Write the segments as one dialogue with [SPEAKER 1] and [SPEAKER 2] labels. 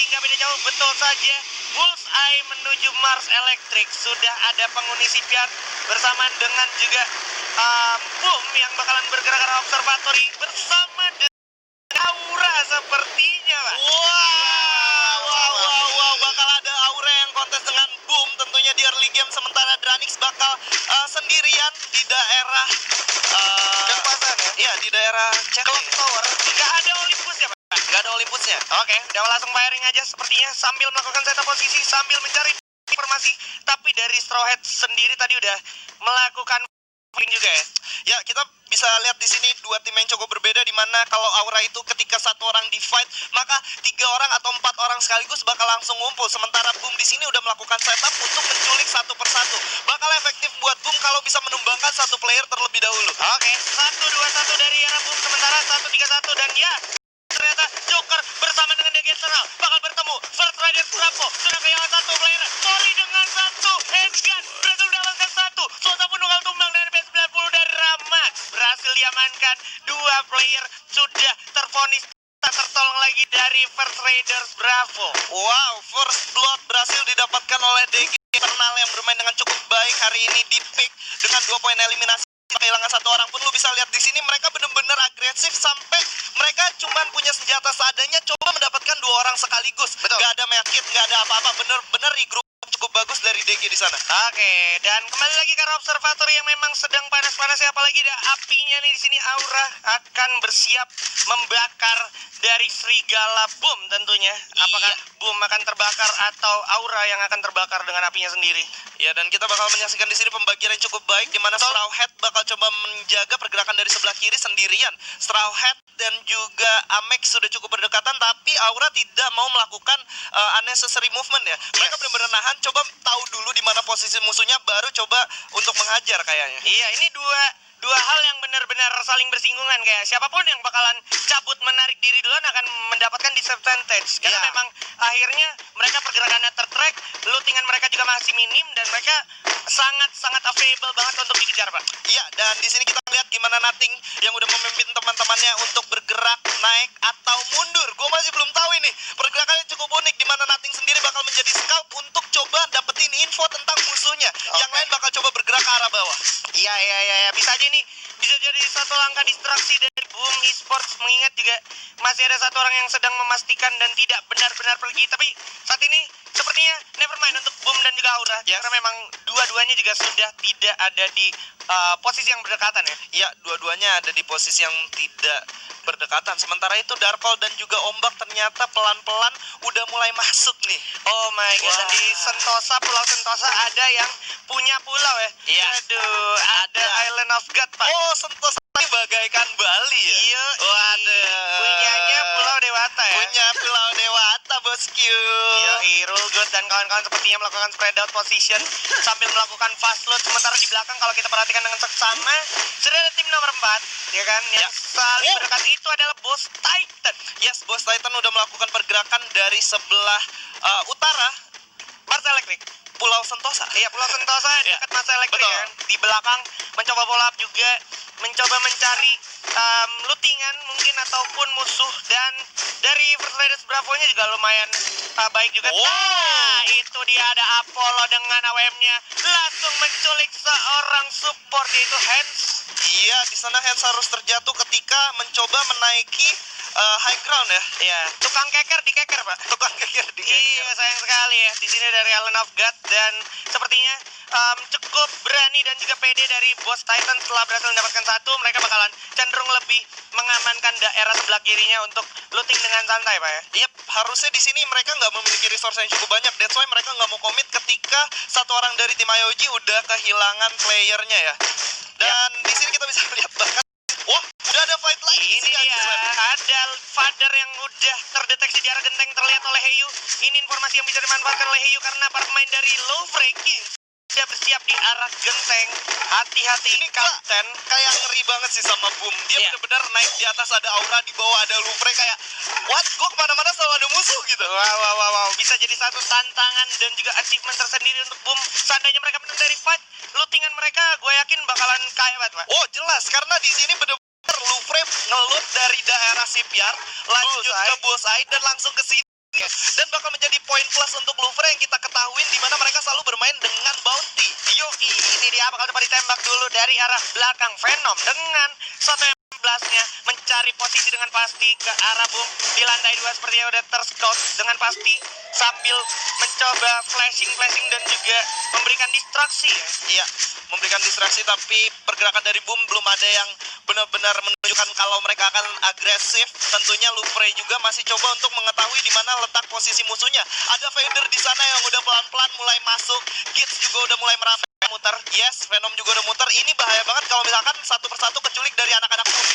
[SPEAKER 1] nggak beda jauh, betul saja. Bullseye menuju Mars Electric. Sudah ada penghuni shipyard bersamaan dengan juga Boom yang bakalan bergerak ke observatory bersama Aura sepertinya, Pak.
[SPEAKER 2] Wow, bakal ada Aura yang kontes dengan Boom tentunya di early game, sementara Dranix bakal sendirian di daerah
[SPEAKER 1] Denpasar ya?
[SPEAKER 2] Iya, di daerah
[SPEAKER 1] Clock Tower. Nggak ada Olympus ya, Pak?
[SPEAKER 2] Nggak ada Olympusnya.
[SPEAKER 1] Oke, udah langsung firing aja sepertinya sambil melakukan setup posisi, sambil mencari informasi. Tapi dari Straw Hat sendiri tadi udah melakukan firing juga ya.
[SPEAKER 2] Ya, kita bisa lihat di sini dua tim yang cukup berbeda, di mana kalau Aura itu ketika satu orang di fight, maka 3 orang atau 4 orang sekaligus bakal langsung ngumpul. Sementara Boom di sini udah melakukan setup untuk menculik satu persatu. Bakal efektif buat Boom kalau bisa menumbangkan satu player terlebih dahulu.
[SPEAKER 1] Oke, 1-2-1 dari arah Boom, sementara 1-3-1 dan ya ternyata Joker bersama dengan The General bakal bertemu. First Rider Bravo sudah kehilangan satu player. Sorry dengan satu handgun berhasil mendapatkan satu. Sosa pun bakal tumbang dari P90 dari Ramax. Berhasil diamankan. 2 player sudah tervonis tak tertolong lagi dari First Raiders Bravo.
[SPEAKER 2] Wow, first blood berhasil didapatkan oleh DG Eternal yang bermain dengan cukup baik hari ini di pick dengan 2 poin eliminasi. Kehilangan satu orang pun, lu bisa lihat di sini mereka benar-benar agresif sampai mereka cuman punya senjata seadanya, coba mendapatkan 2 orang sekaligus.
[SPEAKER 1] Betul.
[SPEAKER 2] Gak ada medkit, gak ada apa-apa, bener-bener regroup cukup bagus dari DG di sana.
[SPEAKER 1] Oke, dan kembali lagi ke observatory yang memang sedang panas-panasnya, apalagi ada apinya nih di sini. Aura akan bersiap membakar dari Serigala Boom tentunya. Apakah Boom akan terbakar atau Aura yang akan terbakar dengan apinya sendiri?
[SPEAKER 2] Ya, dan kita bakal menyaksikan di sini pembagian yang cukup baik, di mana Straw Hat bakal coba menjaga pergerakan dari sebelah kiri sendirian. Straw Hat dan juga Amex sudah cukup berdekatan, tapi Aura tidak mau melakukan unnecessary movement ya. Mereka benar-benar nahan, coba tahu dulu di mana posisi musuhnya, baru coba untuk menghajar kayaknya.
[SPEAKER 1] Iya, ini dua hal yang benar-benar saling bersinggungan. Kayak siapapun yang bakalan cabut menarik diri duluan akan mendapatkan disadvantage. Karena memang akhirnya mereka pergerakannya tertrack, lootingan mereka juga masih minim, dan mereka sangat available banget untuk dikejar, Pak.
[SPEAKER 2] Iya, dan di sini kita lihat gimana Nothing yang udah memimpin teman-temannya untuk bergerak naik atau mundur. Gue masih belum tahu ini. Pergerakannya cukup unik, di mana Nothing sendiri bakal menjadi scout untuk coba dapetin info tentang musuhnya. Yang lain bakal coba bergerak ke arah bawah.
[SPEAKER 1] Iya, bisa aja nih, bisa jadi satu langkah distraksi dari Boom Esports, mengingat juga masih ada satu orang yang sedang memastikan dan tidak benar-benar pergi. Tapi saat ini sepertinya nevermind untuk Boom dan juga Aura, karena memang dua-duanya juga sudah tidak ada di posisi yang berdekatan ya.
[SPEAKER 2] Iya, dua-duanya ada di posisi yang tidak berdekatan. Sementara itu Darkol dan juga Ombak ternyata pelan-pelan udah mulai masuk nih.
[SPEAKER 1] Oh my god, dan di Sentosa, Pulau Sentosa ada yang punya pulau ya.
[SPEAKER 2] Iya.
[SPEAKER 1] Aduh, ada Island of God, Pak.
[SPEAKER 2] Oh, Sentosa ini bagaikan Bali ya.
[SPEAKER 1] Iya.
[SPEAKER 2] Waduh.
[SPEAKER 1] Punyanya Pulau Dewata ya.
[SPEAKER 2] Punya Pulau Dewata, bosku.
[SPEAKER 1] Iya, Rulgut dan kawan-kawan sepertinya melakukan spread out position sambil melakukan fast load. Sementara di belakang kalau kita perhatikan dengan seksama sudah ada tim nomor 4, ya kan, yang saling berdekat. Itu adalah Boss Titan.
[SPEAKER 2] Yes, Boss Titan udah melakukan pergerakan dari sebelah utara
[SPEAKER 1] Mars Electric.
[SPEAKER 2] Pulau Sentosa.
[SPEAKER 1] Iya, Pulau Sentosa dekat Mars Electric
[SPEAKER 2] Betul.
[SPEAKER 1] kan. Di belakang mencoba follow up juga, mencoba mencari lootingan mungkin ataupun musuh, dan dari First Raiders Bravo-nya juga lumayan baik juga.
[SPEAKER 2] Wow.
[SPEAKER 1] Nah, itu dia ada Apollo dengan AWM-nya langsung menculik seorang support, yaitu Hans.
[SPEAKER 2] Iya, di sana Hans harus terjatuh ketika mencoba menaiki high ground ya.
[SPEAKER 1] Iya, tukang keker dikeker, Pak.
[SPEAKER 2] Tukang keker di
[SPEAKER 1] Iya, sayang sekali ya. Di sini dari Island of God, dan sepertinya cukup berani dan juga pede dari Boss Titan setelah berhasil mendapatkan satu. Mereka bakalan cenderung lebih mengamankan daerah sebelah kirinya untuk looting dengan santai, Pak ya.
[SPEAKER 2] Yep, harusnya di sini mereka nggak memiliki resource yang cukup banyak. That's why mereka nggak mau komit ketika satu orang dari tim IOG udah kehilangan playernya ya. Dan di sini kita bisa lihat bahkan, wah, udah ada fight lagi.
[SPEAKER 1] Ini dia, ada Father yang udah terdeteksi di arah genteng terlihat oleh Heyu. Ini informasi yang bisa dimanfaatkan oleh Heyu karena para pemain dari Low Breaking sudah bersiap di arah genteng. Hati-hati ini Kapten.
[SPEAKER 2] Kayak ngeri banget sih sama Boom. Dia benar-benar naik di atas, ada Aura, di bawah ada Louvre, kayak what? Gue kemana-mana selalu ada musuh gitu.
[SPEAKER 1] Wow. Bisa jadi satu tantangan dan juga achievement tersendiri untuk Boom. Seandainya mereka menang dari fight, lootingan mereka gue yakin bakalan kaya banget, Pak.
[SPEAKER 2] Oh, jelas, karena di sini benar-benar Louvre ngeloot dari daerah shipyard, lanjut ke Bullseye dan langsung ke sini. Dan bakal menjadi poin plus untuk Louvre yang kita ketahui di mana mereka selalu bermain dengan bounty.
[SPEAKER 1] Yoi, ini dia bakal coba ditembak dulu dari arah belakang. Venom dengan satu M11-nya mencari posisi dengan pasti ke arah Bung di lantai 2 sepertinya udah terscout dengan pasti sambil mencoba flashing dan juga memberikan distraksi ya.
[SPEAKER 2] Iya, memberikan distraksi tapi pergerakan dari Boom belum ada yang benar-benar menunjukkan kalau mereka akan agresif. Tentunya Louvre juga masih coba untuk mengetahui di mana letak posisi musuhnya. Ada Vader di sana yang udah pelan-pelan mulai masuk. Gitz juga udah mulai merapat muter. Yes, Venom juga udah muter. Ini bahaya banget kalau misalkan satu persatu keculik dari anak-anak Boom.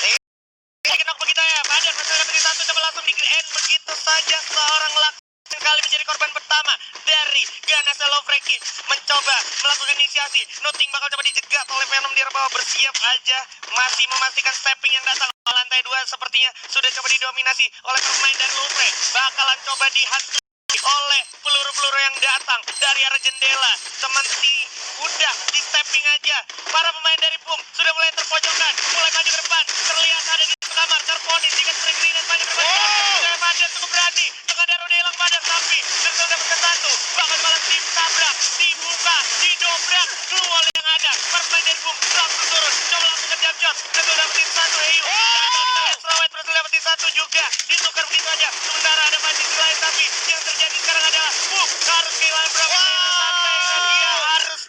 [SPEAKER 1] Kenok begitu ya, Badan masih dapat satu, coba langsung di-end begitu saja seorang kali menjadi korban pertama dari Ganas Lovreki mencoba melakukan inisiasi. Nothing bakal coba dijegat oleh Venom di bawah, bersiap aja masih memastikan stepping yang datang ke lantai 2 sepertinya sudah coba didominasi oleh pemain dari Louvre. Bakalan coba dihantui oleh peluru-peluru yang datang dari arah jendela. Seperti udah di stepping aja. Para pemain dari Boom sudah mulai terpojokkan, mulai maju ke depan. Terlihat ada di kamar terponis jika sering grenade banyak berbalik. Badan cukup berani. Tengah udah hilang Badan tapi Denzel dapatkan satu. Bakal malah ditabrak, dibuka, didobrak. Keluar yang ada. Para pemain dari Boom langsung turun. Coba langsung ke jam-jam. Denzel dapetin satu. Heyu. Strawweight berhasil dapetin satu juga. Ditukar begitu aja. Sementara ada posisi lain tapi yang terjadi sekarang adalah Boom harus kehilangan berapa dia harus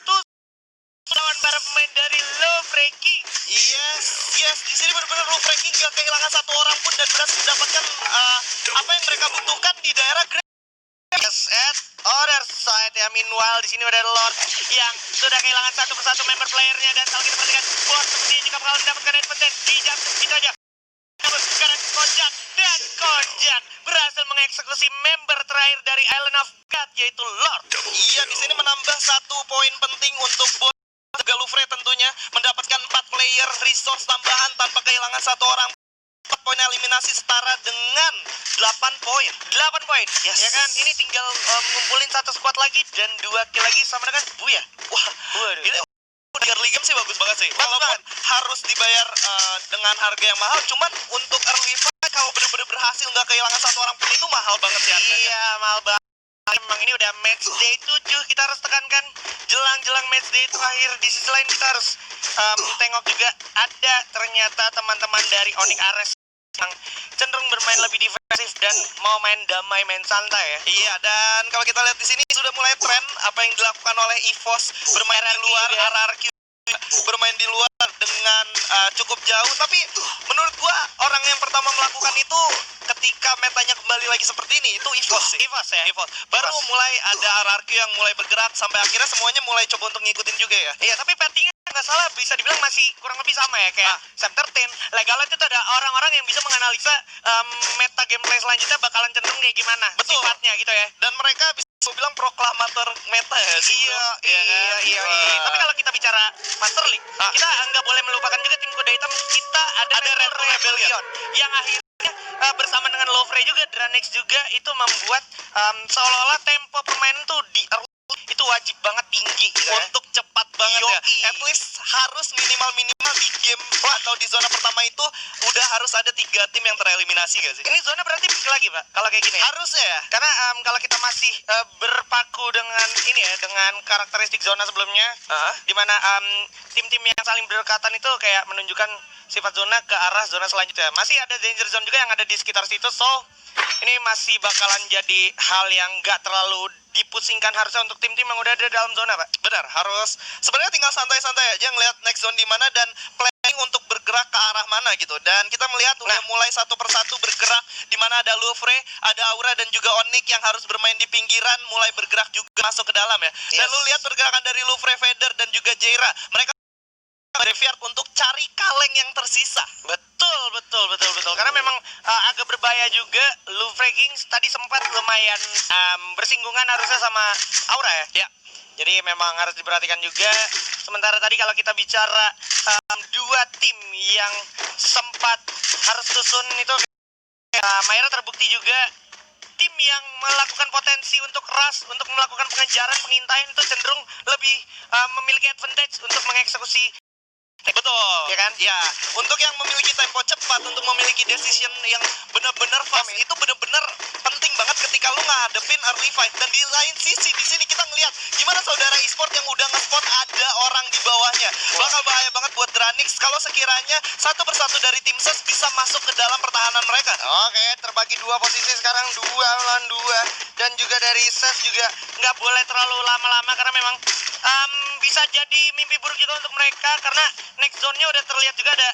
[SPEAKER 1] lawan para pemain dari Lovreki.
[SPEAKER 2] Yes, di sini benar-benar Lovreki nggak kehilangan satu orang pun dan berhasil mendapatkan apa yang mereka butuhkan di daerah Great.
[SPEAKER 1] Yes, at other side ya. Meanwhile di sini ada Lord yang sudah kehilangan satu persatu member playernya dan kalau kita perhatikan Bos sepertinya juga bakal mendapatkan advantage di jam segitu aja. Sekarang Kojak berhasil mengeksekusi member terakhir dari Island of God yaitu Lord.
[SPEAKER 2] Iya, di sini menambah satu poin penting untuk Bos. Louvre tentunya mendapatkan 4 player resource tambahan tanpa kehilangan satu orang. 4 poin eliminasi setara dengan 8 poin.
[SPEAKER 1] 8 poin.
[SPEAKER 2] Yes.
[SPEAKER 1] Ya kan, ini tinggal ngumpulin satu squad lagi dan 2 kill lagi sama dengan Buya.
[SPEAKER 2] Wah, ini di early game sih bagus banget sih. Walaupun harus dibayar dengan harga yang mahal, cuman untuk early fight kalau bener-bener berhasil nggak kehilangan satu orang pun itu mahal banget sih harganya.
[SPEAKER 1] Iya, mahal banget. Emang ini udah match day 7, kita harus tekankan jelang match day terakhir. Di sisi lain kita harus tengok juga ada ternyata teman-teman dari Onyx Ares yang cenderung bermain lebih defensif dan mau main damai, main santai ya.
[SPEAKER 2] Iya, dan kalau kita lihat di sini sudah mulai tren apa yang dilakukan oleh EVOS bermain di luar, RRQ bermain di luar dengan cukup jauh. Tapi menurut gua orang yang pertama melakukan itu ketika metanya kembali lagi seperti ini itu EVOS sih.
[SPEAKER 1] EVOS ya.
[SPEAKER 2] EVOS. Baru mulai ada RRQ yang mulai bergerak sampai akhirnya semuanya mulai coba untuk ngikutin juga ya.
[SPEAKER 1] Iya, tapi pettingnya nggak salah bisa dibilang masih kurang lebih sama ya kayak Septertin. Legalan itu ada orang-orang yang bisa menganalisa meta gameplay selanjutnya bakalan cenderung kayak gimana.
[SPEAKER 2] Betul.
[SPEAKER 1] Sifatnya gitu ya.
[SPEAKER 2] Dan mereka bisa bilang proklamator meta ya sih.
[SPEAKER 1] Iya. Tapi kalau kita bicara Master League, kita nggak boleh melupakan juga tim kuda hitam. Kita ada Red Rebellion yang akhirnya bersama dengan Louvre juga, Dranex juga itu membuat seolah-olah tempo permainan tuh di itu wajib banget tinggi gitu ya.
[SPEAKER 2] Untuk cepat banget ya. At least harus minimal di game atau di zona pertama itu udah harus ada 3 tim yang tereliminasi gak sih?
[SPEAKER 1] Ini zona berarti balik lagi Pak kalau kayak gini ya?
[SPEAKER 2] Harusnya ya.
[SPEAKER 1] Karena kalau kita masih berpaku dengan ini ya, dengan karakteristik zona sebelumnya, dimana tim-tim yang saling berdekatan itu kayak menunjukkan sifat zona ke arah zona selanjutnya. Masih ada danger zone juga yang ada di sekitar situ, so ini masih bakalan jadi hal yang gak terlalu dipusingkan harusnya untuk tim-tim yang udah ada dalam zona, Pak.
[SPEAKER 2] Benar, harus sebenarnya tinggal santai-santai aja ngelihat next zone di mana dan planning untuk bergerak ke arah mana gitu. Dan kita melihat udah mulai satu persatu bergerak di mana ada Louvre, ada Aura dan juga Onyx yang harus bermain di pinggiran mulai bergerak juga masuk ke dalam ya. Dan lu lihat pergerakan dari Louvre, Vader dan juga Jaira. Mereka graveyard untuk cari kaleng yang tersisa.
[SPEAKER 1] Betul. Karena memang agak berbahaya juga. Louvre Kings tadi sempat lumayan bersinggungan harusnya sama Aura ya. Jadi memang harus diperhatikan juga. Sementara tadi kalau kita bicara 2 tim yang sempat harus susun itu, Myra terbukti juga tim yang melakukan potensi untuk rush, untuk melakukan pengejaran, pengintaian itu cenderung lebih memiliki advantage untuk mengeksekusi.
[SPEAKER 2] Betul,
[SPEAKER 1] ya kan?
[SPEAKER 2] Ya, untuk yang memiliki tempo cepat, untuk memiliki decision yang benar-benar fast, itu benar-benar penting penting banget ketika lu ngadepin early fight. Dan di lain sisi di sini kita ngelihat gimana saudara e-sport yang udah nge-spot ada orang di bawahnya. Bakal bahaya banget buat Dranix kalau sekiranya satu persatu dari tim SES bisa masuk ke dalam pertahanan mereka.
[SPEAKER 1] Oke, terbagi dua posisi sekarang, 2 lawan 2. Dan juga dari SES juga nggak boleh terlalu lama-lama karena memang bisa jadi mimpi buruk juga untuk mereka karena next zone-nya udah terlihat juga ada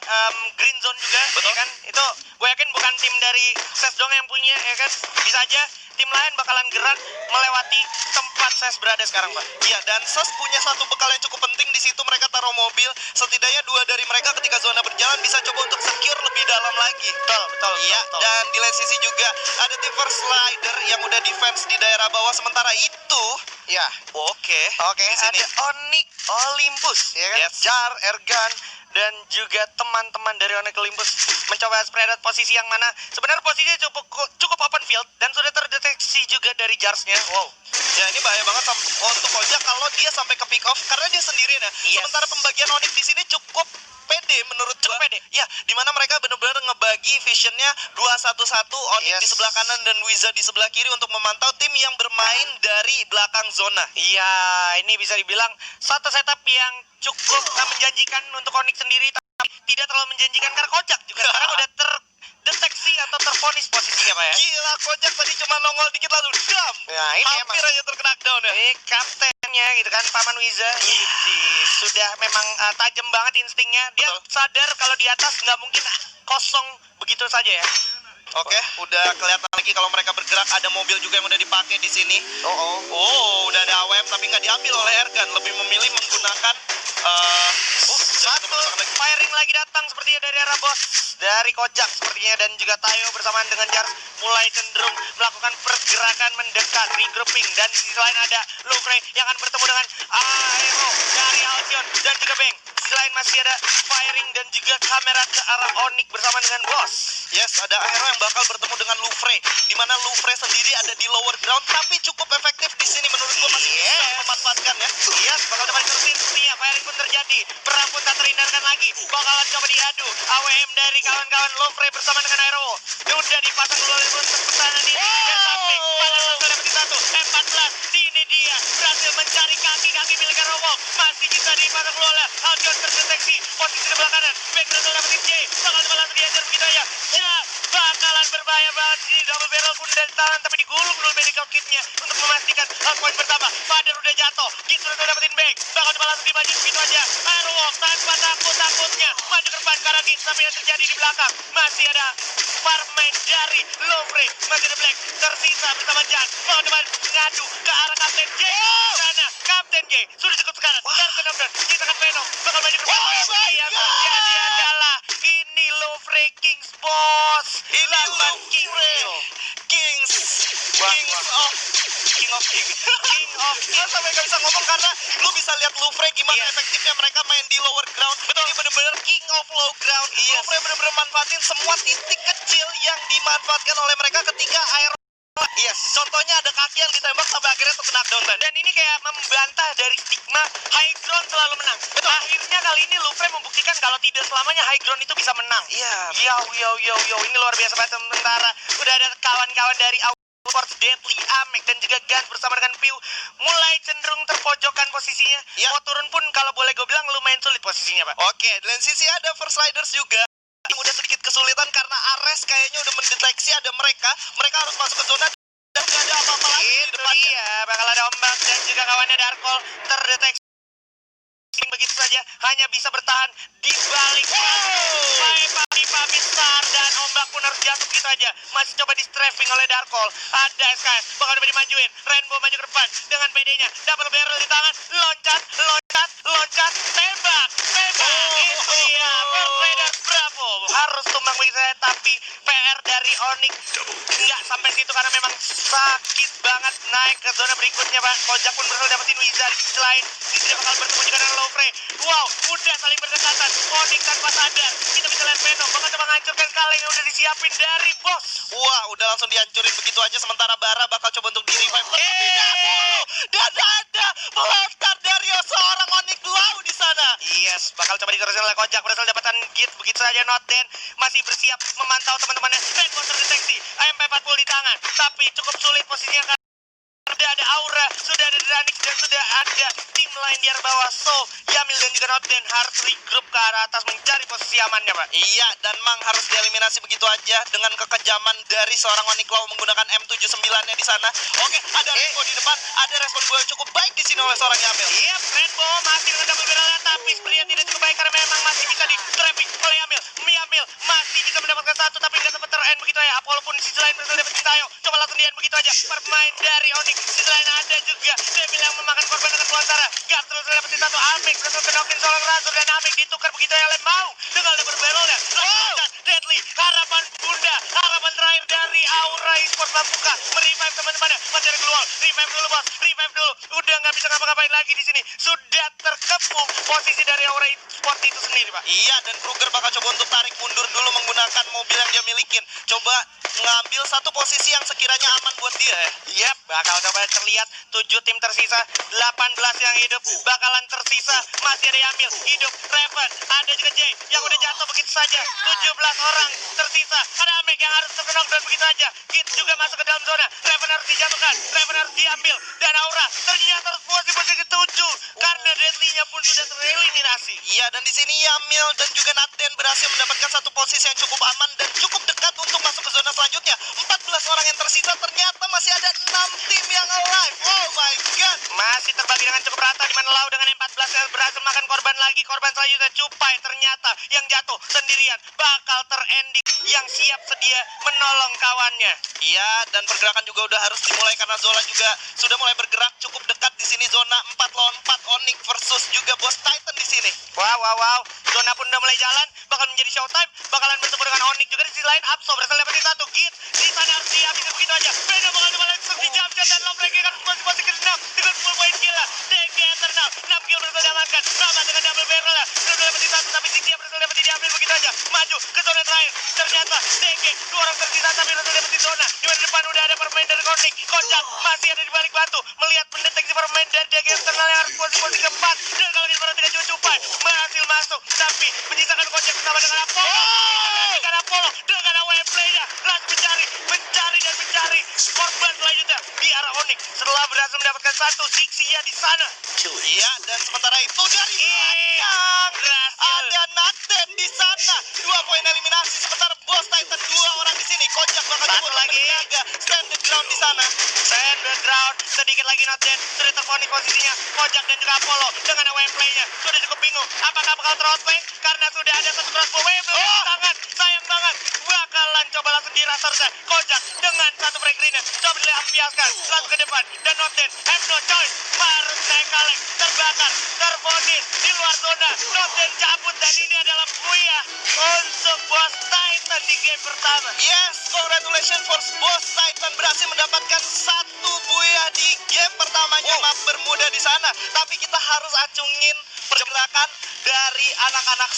[SPEAKER 1] green zone juga.
[SPEAKER 2] Betul.
[SPEAKER 1] Ya kan? Itu gue yakin bukan tim dari SES doang yang punya, ya kan? Bisa aja tim lain bakalan gerak melewati tempat SES berada sekarang, Pak.
[SPEAKER 2] Iya, dan SES punya satu bekal yang cukup penting di situ. Mereka taruh mobil, setidaknya 2 dari mereka ketika zona berjalan bisa coba untuk secure lebih dalam lagi.
[SPEAKER 1] Betul.
[SPEAKER 2] Iya, dan di lain sisi juga ada tim First Rider yang udah defense di daerah bawah. Sementara itu,
[SPEAKER 1] Ya.
[SPEAKER 2] oke,
[SPEAKER 1] Oke,
[SPEAKER 2] di sini
[SPEAKER 1] ada Onyx Olympus, ya kan?
[SPEAKER 2] Yes.
[SPEAKER 1] Jar, Ergan, dan juga teman-teman dari Onyx Olympus mencoba spread out posisi yang mana sebenarnya posisinya cukup open field dan sudah terdeteksi juga dari Jars-nya. Wow.
[SPEAKER 2] ya ini bahaya banget untuk Ojak kalau dia sampai ke pick off karena dia sendirian ya.
[SPEAKER 1] Yes.
[SPEAKER 2] Sementara pembagian Onyx di sini cukup pede menurut gua.
[SPEAKER 1] pede.
[SPEAKER 2] Ya, dimana mereka benar-benar ngebagi visionnya 2-1-1, Onyx
[SPEAKER 1] Yes.
[SPEAKER 2] di sebelah kanan dan Wizard di sebelah kiri untuk memantau tim yang bermain dari belakang zona.
[SPEAKER 1] Iya, ini bisa dibilang satu setup yang cukup menjanjikan untuk Onyx sendiri, tapi tidak terlalu menjanjikan karena Kojak juga sekarang udah terdeteksi atau terfonis posisinya, Pak ya.
[SPEAKER 2] Gila, Kojak tadi cuma nongol dikit lalu dam.
[SPEAKER 1] Nah, ini
[SPEAKER 2] Hampir aja terkena down ya.
[SPEAKER 1] Ini kaptennya gitu kan, Paman Wiza. Sudah memang tajam banget instingnya. Dia
[SPEAKER 2] Betul.
[SPEAKER 1] sadar kalau di atas nggak mungkin kosong begitu saja ya.
[SPEAKER 2] Oke, udah kelihatan lagi kalau mereka bergerak. Ada mobil juga yang udah dipakai di sini. Oh, udah ada AWM tapi nggak diambil oleh Ergan. Lebih memilih menggunakan
[SPEAKER 1] Satu firing lagi datang sepertinya dari arah bos dari Kojak sepertinya, dan juga Tayo bersamaan dengan Jars mulai cenderung melakukan pergerakan mendekat, regrouping, dan di sisi lain ada Lufre yang akan bertemu dengan Aero dari Alcyon dan juga Beng. Di sisi lain masih ada firing dan juga kamera ke arah Onyx bersama dengan bos.
[SPEAKER 2] Yes, ada Aero yang bakal bertemu dengan Lufre, di mana Lufre sendiri ada di lower ground tapi cukup efektif di sini menurut gua, masih bisa memanfaatkan ya.
[SPEAKER 1] Yes, bakal coba diterusin sepertinya. Firing pun terjadi. Perang pun tak terhindarkan lagi. Bakalan coba diadu. AWM dari kawan-kawan Lofre bersama dengan Aero. Sudah dipasang dulu oleh pertahanan di samping. Padahal sudah dapetin satu. 14. Ini dia berhasil mencari kaki-kaki milik Romo. Masih bisa dipasang dulu oleh Aljon terdeteksi. Posisi di sebelah kanan. Back berhasil dapetin J. Bakal coba langsung diajar begitu aja. Ya, bakalan berbahaya banget di double barrel pun dari tangan, tapi digulung dulu medical kitnya untuk memastikan poin pertama. Father udah jatuh. Git sudah dapetin Bang. Bakal coba langsung dibagi begitu aja. Airwalk tanpa takut-takutnya maju ke depan ke arah Git, tapi yang terjadi di belakang masih ada Farmain dari Lofre. Masih ada Black tersisa bersama Jan. Bakal coba ngadu ke arah Kapten J. Sana Kapten J sudah cukup sekarang. Dan benar-benar ciptakan Venom. Bakal maju ke depan. Yang terjadi adalah ini Lofre Kings boss.
[SPEAKER 2] Ini
[SPEAKER 1] Lawan
[SPEAKER 2] Lofre
[SPEAKER 1] Kings.
[SPEAKER 2] King of King. Gue sampai gak bisa ngomong karena lu bisa lihat Lufre gimana
[SPEAKER 1] Iya.
[SPEAKER 2] efektifnya mereka main di lower ground.
[SPEAKER 1] Betul.
[SPEAKER 2] Ini bener-bener king of low ground.
[SPEAKER 1] Yes.
[SPEAKER 2] Lufre bener-bener manfaatin semua titik kecil yang dimanfaatkan oleh mereka ketika air. Yes, contohnya ada kaki yang ditembak sampai akhirnya terkena down.
[SPEAKER 1] Dan ini kayak membantah dari stigma high ground selalu menang.
[SPEAKER 2] Betul.
[SPEAKER 1] Akhirnya kali ini Lufre membuktikan kalau tidak selamanya high ground itu bisa menang.
[SPEAKER 2] Iya.
[SPEAKER 1] Yo, ini luar biasa banget. Sementara udah ada kawan-kawan dari Sports Deadly, Amek, dan juga Gans bersama dengan Piu mulai cenderung terpojokkan posisinya.
[SPEAKER 2] Ya.
[SPEAKER 1] Mau turun pun kalau boleh gue bilang lumayan sulit posisinya, Pak.
[SPEAKER 2] Oke, dan sisi ada First Riders juga yang udah sedikit kesulitan karena Ares kayaknya udah mendeteksi ada mereka. Mereka harus masuk ke zona dan gak ada apa-apa lagi di
[SPEAKER 1] Itu
[SPEAKER 2] depannya.
[SPEAKER 1] dia, bakal ada ombak dan juga kawannya Darkol terdeteksi begitu saja, hanya bisa bertahan di balik pipa besar, dan ombak pun harus jatuh begitu aja. Masih coba di strafing oleh Darkol. Ada SKS, bakal coba dimajuin. Rainbow maju ke depan dengan PD-nya, dapat barrel di tangan, loncat, tembak. Itu dia, First Raiders Bravo harus tumbang begitu saja, tapi PR dari Onyx nggak sampai situ karena memang sakit banget naik ke zona berikutnya, Pak. Kojak pun berhasil dapetin Wizard di sisi lain. Dia bakal bertemu juga dengan Lofre. Wow, udah saling berdekatan. Onyx tanpa sadar. Kita bisa lihat Venom bakal coba menghancurkan kaleng yang udah disiapin dari bos.
[SPEAKER 2] Wah, udah langsung dihancurin begitu aja. Sementara Bara bakal coba untuk di-revive terlebih dahulu. Dan ada pelontar dari seorang Onyx Blau di sana.
[SPEAKER 1] Yes, bakal coba diterusin oleh Kojak. Berhasil dapatan Git begitu saja. Noten masih bersiap memantau teman-temannya. Rainbow terdeteksi. AM40 di tangan. Tapi tapi cukup sulit posisinya. Sudah ada Aura, sudah ada Dranix, dan sudah ada tim lain di arah bawah. So, Yamil dan juga Noten harus regroup ke arah atas mencari posisi amannya, Pak.
[SPEAKER 2] Iya, dan Mang harus dieliminasi begitu aja dengan kekejaman dari seorang Oniklaw menggunakan M79-nya di sana. Oke, ada Rainbow di depan, ada respon yang cukup baik di sini oleh seorang Yamil.
[SPEAKER 1] Iya, Rainbow masih dengan double barrel, tapi sepertinya tidak cukup baik karena memang masih bisa di trapping oleh Yamil. Yamil masih bisa mendapatkan satu, tapi tidak sempat ter-end begitu ya. Apollo pun di sisi lain berhasil dapat Tayo. Coba langsung di-end begitu aja. Bermain dari Onyx. Di sisi lain ada juga Devil yang memakan korban dengan Kuantara. Gap terus dapat satu. Amik berhasil kenokin seorang Razor, dan Amik ditukar begitu ya oleh Mau dengan double barrelnya. Deadly, harapan bunda, harapan terakhir dari Aura Esports Lapuka. Merevive teman-temannya. Masih ada keluar. Revive dulu, bos. Revive dulu. Udah nggak bisa ngapa-ngapain lagi di sini. Sudah terkepung posisi dari Aura Esports itu sendiri, Pak.
[SPEAKER 2] Iya, dan Kruger bakal coba untuk tarik mundur dulu menggunakan mobil yang dia milikin. Coba ngambil satu posisi yang sekiranya aman buat dia ya.
[SPEAKER 1] Yap, bakal coba terlihat 7 tim tersisa, 18 yang hidup bakalan tersisa. Masih ada Yamil hidup, Raven, ada juga Jay yang udah jatuh begitu saja. 17 orang tersisa. Ada Amek yang harus terkenok dan begitu aja. Git juga masuk ke dalam zona. Raven harus dijatuhkan, Raven harus diambil, dan Aura ternyata harus puas di posisi 7 karena Deadly-nya pun sudah tereliminasi.
[SPEAKER 2] Iya, dan di sini Yamil dan juga Nathan berhasil mendapatkan satu posisi yang cukup aman dan cukup dekat untuk masuk ke zona selanjutnya. 14 orang yang tersisa, ternyata masih ada 6 tim yang alive. Oh my god.
[SPEAKER 1] Masih terbagi dengan cukup rata, di mana Lau dengan 14 yang berhasil makan korban lagi. Korban selanjutnya Cupai ternyata yang jatuh sendirian, bakal terending yang siap sedia menolong kawannya.
[SPEAKER 2] Iya, dan pergerakan juga udah harus dimulai karena Zola juga sudah mulai bergerak cukup dekat di sini. Zona 4 lawan 4 Onyx versus juga Boss Titan di sini.
[SPEAKER 1] Wow. Zona pun udah mulai jalan, bakal menjadi showtime, bakalan bertemu dengan Onyx juga di sisi lain. Absol berhasil dapetin satu, Git di sana harus dihabiskan begitu aja. Beda bakal coba langsung dijam-jam, dan Love Ranking kan posisi ke-6 dengan full point gila. DG Eternal, 6 kill berhasil diamankan. Rama dengan double barrel ya, berhasil dapetin satu, tapi Ziggy berhasil dapetin diambil begitu aja. Maju ke zona terakhir, ternyata DG 2 orang tersisa tapi berhasil dapetin zona. Di mana depan udah ada permain dari Onyx. Kocak masih ada di balik batu, melihat mendeteksi permain dari DG Eternal yang harus posisi keempat. Dan kalau kita perhatikan juga Cupai berhasil masuk, tapi menyisakan Kocak bersama dengan Apollo. Dengan Apollo, dengan away play-nya langsung mencari korban selanjutnya di arah Onyx setelah berhasil mendapatkan satu. Ziggy-nya di sana.
[SPEAKER 2] Iya, dan sementara itu dari belakang ada Nathan di sana. 2 poin eliminasi, sementara Boss Titan 2 orang di sini. Kocak bakal
[SPEAKER 1] Satu
[SPEAKER 2] coba
[SPEAKER 1] lagi.
[SPEAKER 2] menjaga stand the ground di sana.
[SPEAKER 1] Stand the ground, sedikit lagi Noten sudah terponis posisinya. Kojak dan juga Apollo dengan away play-nya sudah cukup bingung. Apakah bakal terotplay karena sudah ada satu crossbow wave di tangan. Sayang banget, bakalan coba langsung dirasarkan. Kojak dengan satu break green-nya coba dilampiaskan langsung ke depan, dan Noten have no choice, harus naik kaleng, terbakar, terponis di luar zona. Noten cabut, dan ini adalah buyah untuk Boss Titan di game pertama.
[SPEAKER 2] Yes, congratulations for Boss Titan berhasil mendapatkan satu buaya di game pertamanya. Map Bermuda di sana. Tapi kita harus acungin pergerakan dari anak-anak